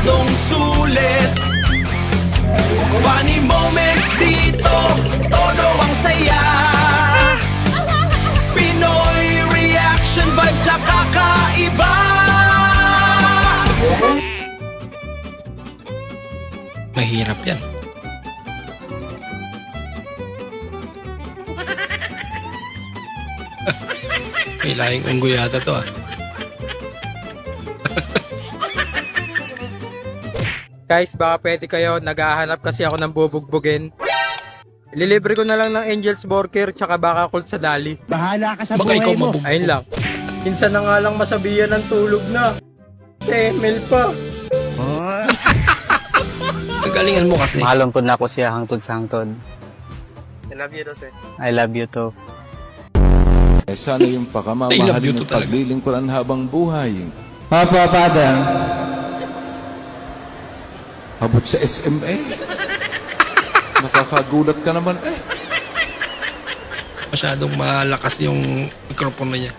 Masyadong sulit. Funny moments dito, todo ang saya. Pinoy reaction vibes na kakaiba. Mahirap yan. May lahing unggoy yata to ah. Guys, baka pwede kayo, naghahanap kasi ako ng bubugbugin. Ililibre ko na lang ng Angel's Burger tsaka baka cold sa Dali. Bahala ka sa Baka ikaw buhay mo. mabugbog. Ayun lang. Minsan na nga lang masabihan ng tulog na. ML pa. Galingan mo kasi. Mahalon po na ako siya hangtod sa hangtod. I love you, Rose. I love you too. Eh, sana yung I love pakamamahalin you ng to talaga. paglilingkuran habang buhay. Papa, Father. Abot sa SMA. Nakakagulat ka naman eh. Masyadong malakas yung mikropono niya.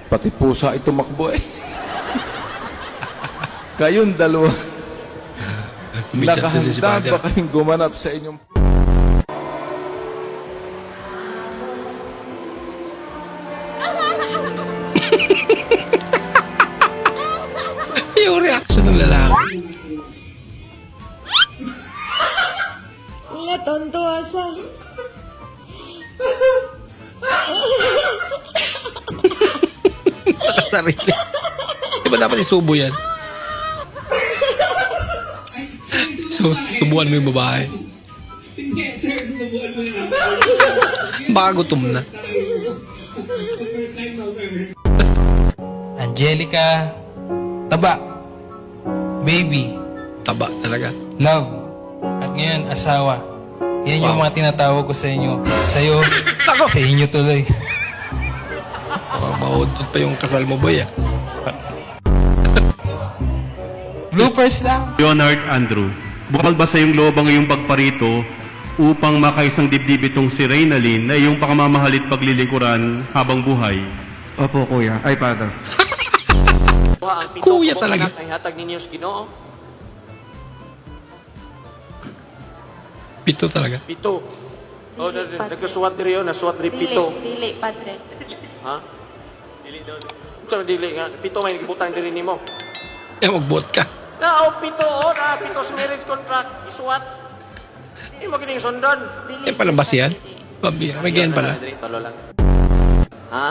Pati pusa ito makbo eh. Kayong dalawa, Kumidyan to si nakahanda Father. ba kayong gumanap sa inyong Yung reaction ng lalaki. Natontuwa siya. Sarili. Di ba dapat isubo yan? Subuan mo yung babae. Baka gutom na. Angelica, taba, baby, Taba talaga. love, at ngayon asawa. Yan yung Wow. mga tinatawag ko sa inyo. Sa'yo, sa inyo tuloy. Maudot pa yung kasal mo, boy ah. Bloopers lang. Leonard Andrew, bukal ba sa iyong loob ang iyong pagparito upang makaisang dibdib itong si Reynalyn na iyong pakamamahalit paglilingkuran habang buhay? Opo, kuya. Ay, Father. Kuya talaga. Ay hatag ninyo sa Ginoo. Pito talaga. Pito. O, Dili, Padre. nagkasuwat diri yun, nasuwat diri pito. Dili, Padre. Ha? Dili daw. Saan dili nga? Pito may nagibutang diri nimo. Eh, magbuot ka. Pito, pito sa marriage contract. Isuwat. Hindi mo kining sundan. Eh, palabas yan. Pambira, may ganyan pala. Tolo lang. Ha?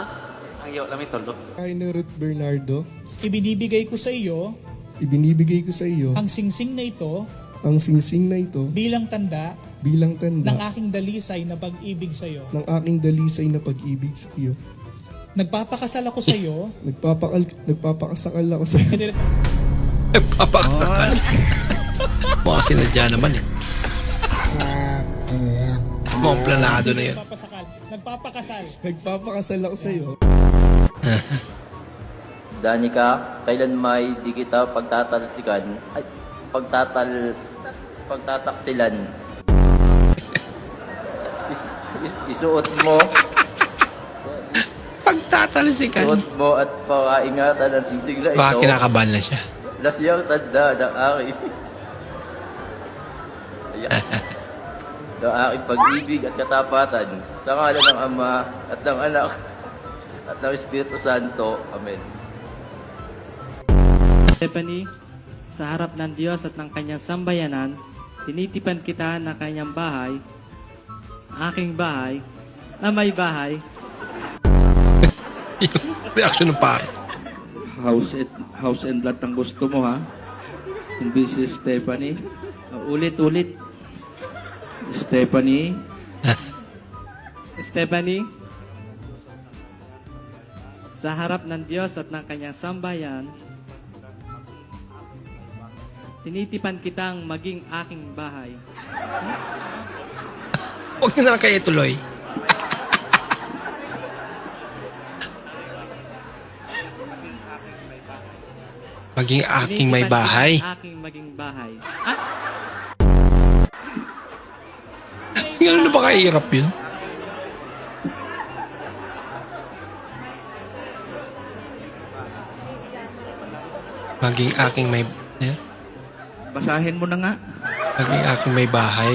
Ang iyo lang tolo. Kay ni Ruth Bernardo, Ibinibigay ko sa iyo ibinibigay ko sa iyo ang singsing na ito ang singsing na ito bilang tanda bilang tanda ng aking dalisay na pag-ibig sa iyo. ng aking dalisay na pag-ibig sa iyo. Nagpapakasal ako sa iyo. Nagpapakasakal ako sa iyo. Papakasakal. Mga sinadya naman eh. Mukhang planado na yun. Nagpapakasal. Nagpapakasal ako sa iyo. Danica, kailan may di kita pagtatalsikan? Ay, pagtataksilan. Isuot mo. Pagtatalsikan. Suot mo at pakaingatan ang singsing na ito. Baka kinakabahan na siya. Lasyang tanda ng aking ng aking pag-ibig at katapatan sa ngalan ng Ama at ng Anak at ng Espiritu Santo. Amen. Stephanie, sa harap ng Diyos at ng kanyang sambayanan, tinitipan kita na kanyang bahay, aking bahay, na may bahay. Yung reaction ng pare. House and lot ang gusto mo, ha? Hindi si Stephanie. Ulit-ulit. Stephanie. Stephanie, sa harap ng Diyos at ng kanyang sambayan, tinitipan kitang maging aking bahay. Huwag na lang kayo ituloy. Maging aking may bahay. Aking maging bahay. Ganun na ba kahirap yun? Maging aking may... Basahin mo na nga. Maging aking may bahay.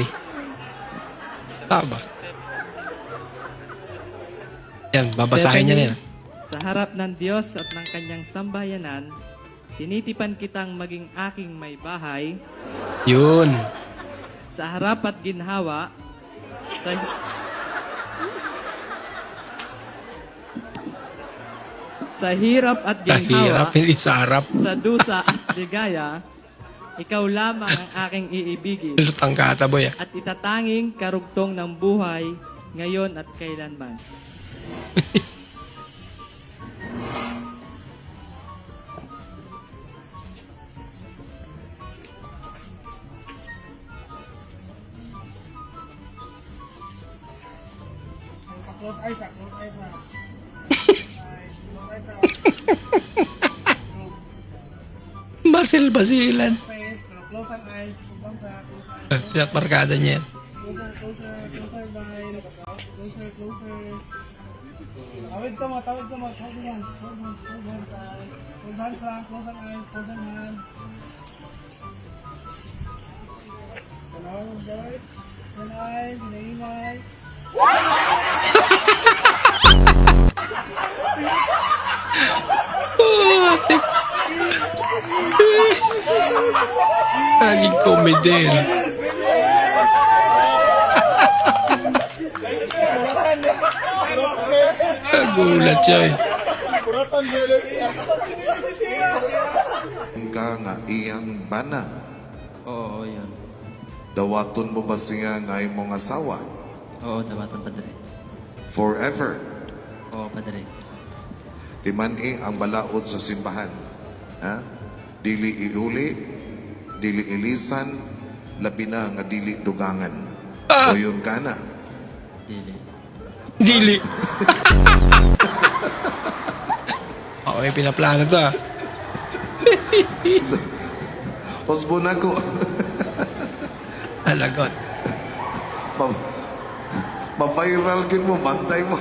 Tama ba? Yan, babasahin niya na yan. Sa harap ng Diyos at ng kanyang sambayanan, tinitipan kitang maging aking may bahay. Yun. Sa harap at ginhawa, sa hirap at ginhawa, Kahirap, hindi sa harap. sa dusa at ligaya, ikaw lamang ang aking iibigin Lutang kataboy ah. at itatanging karugtong ng buhay ngayon at kailanman. Basil-basilan. Tiyak markada niya yan. Tawid ka mo. Tawid yan. Close hands, Frank. Close ang eyes. Close ang hands. Hello, guys. Close ang eyes. Hinaimay. Naging komedyen. Nagulat siya eh. Ka nga iyang bana. Oo, yun. Dawaton mo ba siya nga imong asawa? Oo, dawaton, Padre. Forever. Oo, Padre. Timani ang balaod sa simbahan. Ha? Dili iuli, dili ilisan, labi na nga dili dugangan. O yun ka na. Dili. Dili. Ako may pinaplano to ah. Osbon ako. Alagot. Ma-viral kin mo, bantay mo.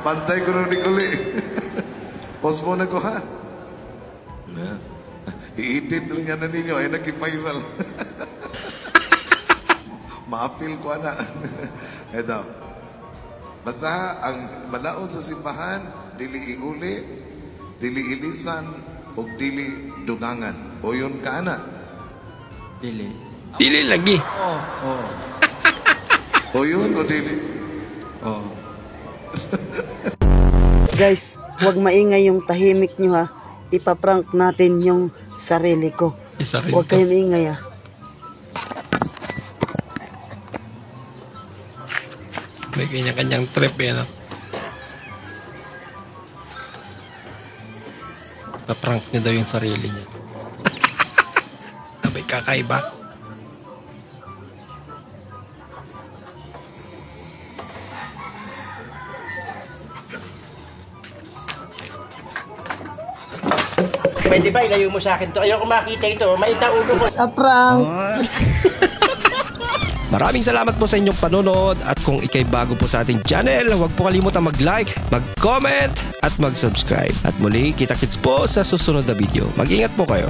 Bantay ko rin uli. Osbon ako ha. I-edit rin nga na ninyo, ay nag-viral. Ma-feel ko na. Ito. Basta ang balaod sa simbahan, dili iuli, dili ilisan, o dili dugangan. O yun ka na. Dili. Dili lagi. Oo. O yun o dili. Oo. Guys, huwag maingay yung tahimik nyo ha. Ipaprank natin yung sarili ko. Huwag kayo maingay ha. May kanya-kanyang trip yan. Paprank niya daw yung sarili niya. Sabay kakaiba. Pwede ba ilayo mo sa akin to? Ayoko makita ito. May taulo ko. Sa prank. Maraming salamat po sa inyong panonood at kung ikay bago po sa ating channel, huwag po kalimutan mag-like, mag-comment at mag-subscribe. At muli, kita-kits po sa susunod na video. Mag-ingat po kayo.